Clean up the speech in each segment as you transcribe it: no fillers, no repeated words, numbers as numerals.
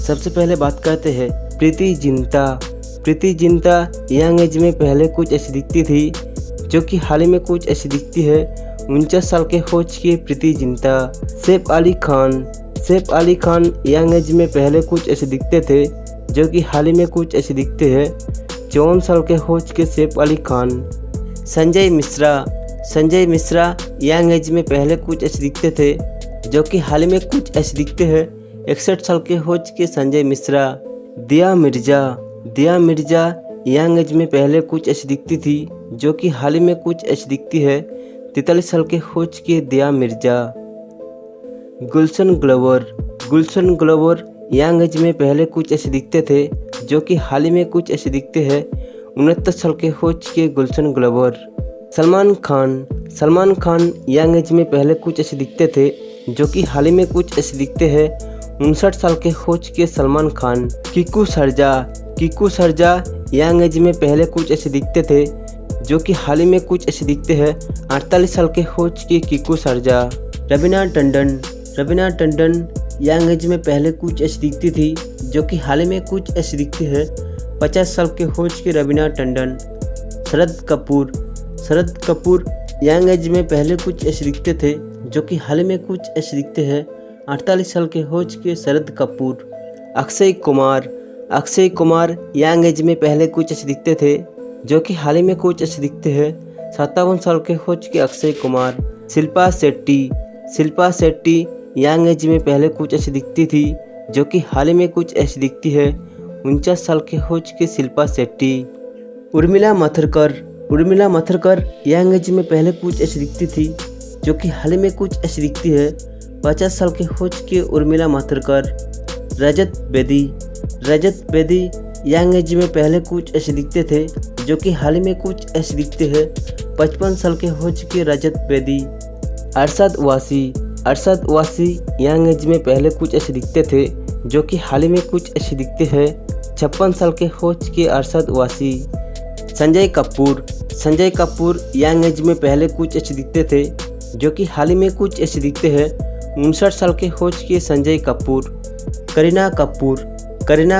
सबसे पहले बात करते हैं प्रीति जिंटा। प्रीति जिंटा यंग एज में पहले कुछ ऐसी दिखती थी जो कि हाल ही में कुछ ऐसी दिखती है। 49 साल के हो चुकी है प्रीति जिंटा। सैफ अली खान यंग एज में पहले कुछ ऐसे दिखते थे जो कि हाल ही में कुछ ऐसे दिखते हैं। 54 साल के हो चुके सैफ अली खान। संजय मिश्रा यंग एज में पहले कुछ ऐसे दिखते थे जो कि हाल ही में कुछ ऐसे दिखते हैं। 61 साल के हो चुके संजय मिश्रा। दिया मिर्जा यंग एज में पहले कुछ ऐसी दिखती थी जो कि हाल ही में कुछ ऐसी दिखती है। 43 साल के हो चुके दिया मिर्जा। गुलशन ग्लोवर यंग एज में पहले कुछ ऐसे दिखते थे जो कि हाल ही में कुछ ऐसे दिखते हैं। 69 साल के हो चुके गुलशन ग्लोवर। सलमान खान यंग एज में पहले कुछ ऐसे दिखते थे जो कि हाल ही में कुछ ऐसे दिखते हैं। 59 साल के हो चुके सलमान खान। कीकू सरजा यंग एज में पहले कुछ ऐसे दिखते थे जो कि हाल ही में कुछ ऐसे दिखते हैं। 48 साल के हो चुके कीकू सरजा। रवीना टंडन यंग एज में पहले कुछ ऐसी दिखती थी जो कि हाल ही में कुछ ऐसी दिखती है। 50 साल के हो चुके रवीना टंडन। शरद कपूर यंग एज में पहले कुछ ऐसे दिखते थे जो कि हाल ही में कुछ ऐसे दिखते हैं। 48 साल के हो चुके शरद कपूर। अक्षय कुमार यंग एज में पहले कुछ ऐसे दिखते थे जो कि हाल ही में कुछ ऐसे दिखते हैं। 57 साल के हो चुके अक्षय कुमार। शिल्पा शेट्टी यंग एज में पहले कुछ ऐसी दिखती थी जो कि हाल ही में कुछ ऐसी दिखती है। 49 साल के हो चुके शिल्पा शेट्टी। उर्मिला माथुरकर यंग एज में पहले कुछ ऐसी दिखती थी जो कि हाल ही में कुछ ऐसी दिखती है। 50 साल के हो चुके उर्मिला माथुरकर। रजत बेदी यंग एज में पहले कुछ ऐसे दिखते थे जो कि हाल ही में कुछ ऐसे दिखते हैं। 55 साल के हो चुके रजत बेदी। अरशद वासी यंग एज में पहले कुछ ऐसे दिखते थे जो कि हाल ही में कुछ ऐसे दिखते हैं। 56 साल के हो चुके अरशद वासी। संजय कपूर यंग एज में पहले कुछ ऐसे दिखते थे जो कि हाल ही में कुछ ऐसे दिखते हैं। 59 साल के हो चुके संजय कपूर। करीना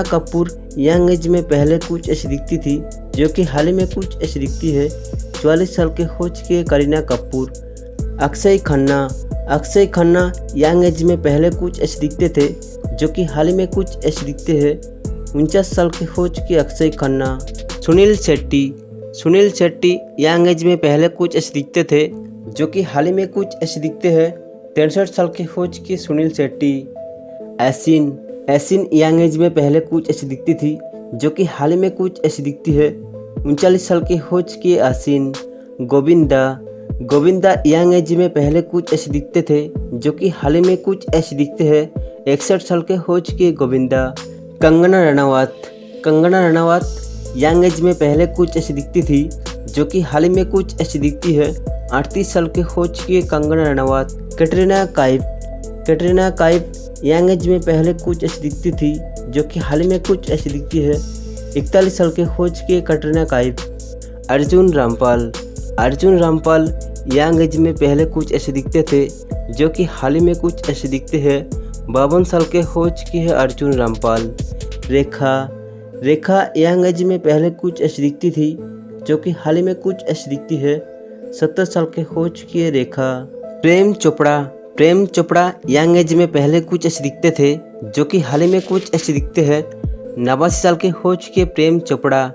कपूर यंग एज में पहले कुछ ऐसी दिखती थी जो कि हाल ही में कुछ ऐसी दिखती है। 44 साल के हो चुके करीना कपूर। अक्षय खन्ना यंग एज में पहले कुछ ऐसे दिखते थे जो कि हाल ही में कुछ ऐसे दिखते हैं। 49 साल के हो चुके अक्षय खन्ना। सुनील शेट्टी यंग एज में पहले कुछ ऐसे दिखते थे जो कि हाल ही में कुछ ऐसे दिखते हैं। 63 साल के हो चुके सुनील शेट्टी। एसिन यंग एज में पहले कुछ ऐसी दिखती थी जो कि हाल ही में कुछ ऐसी दिखती है। 39 साल के हो चुके आसिन। गोविंदा यंग एज में पहले कुछ ऐसे दिखते थे जो कि हाल ही में कुछ ऐसे दिखते हैं। 61 साल के हो चुके गोविंदा। कंगना रनावत यंग एज में पहले कुछ ऐसी दिखती थी जो कि हाल ही में कुछ ऐसी दिखती है। 38 साल के हो चुके कंगना रनावत। कैटरीना काइफ यंग एज में पहले कुछ ऐसी दिखती थी जो कि हाल ही में कुछ ऐसी दिखती है। 41 साल के हो चुके कैटरीना काइफ। अर्जुन रामपाल यंग एज में पहले कुछ ऐसे दिखते थे जो कि हाल ही में कुछ ऐसे दिखते हैं। 52 साल के हो चुके हैं अर्जुन रामपाल। रेखा यंग एज में पहले कुछ ऐसी दिखती थी जो कि हाल ही में कुछ ऐसी दिखती है। 70 साल के हो चुकी है रेखा। प्रेम चोपड़ा यंग एज में पहले कुछ ऐसे दिखते थे जो कि हाल ही में कुछ ऐसे दिखते हैं। 89 साल के हो चुके प्रेम चोपड़ा।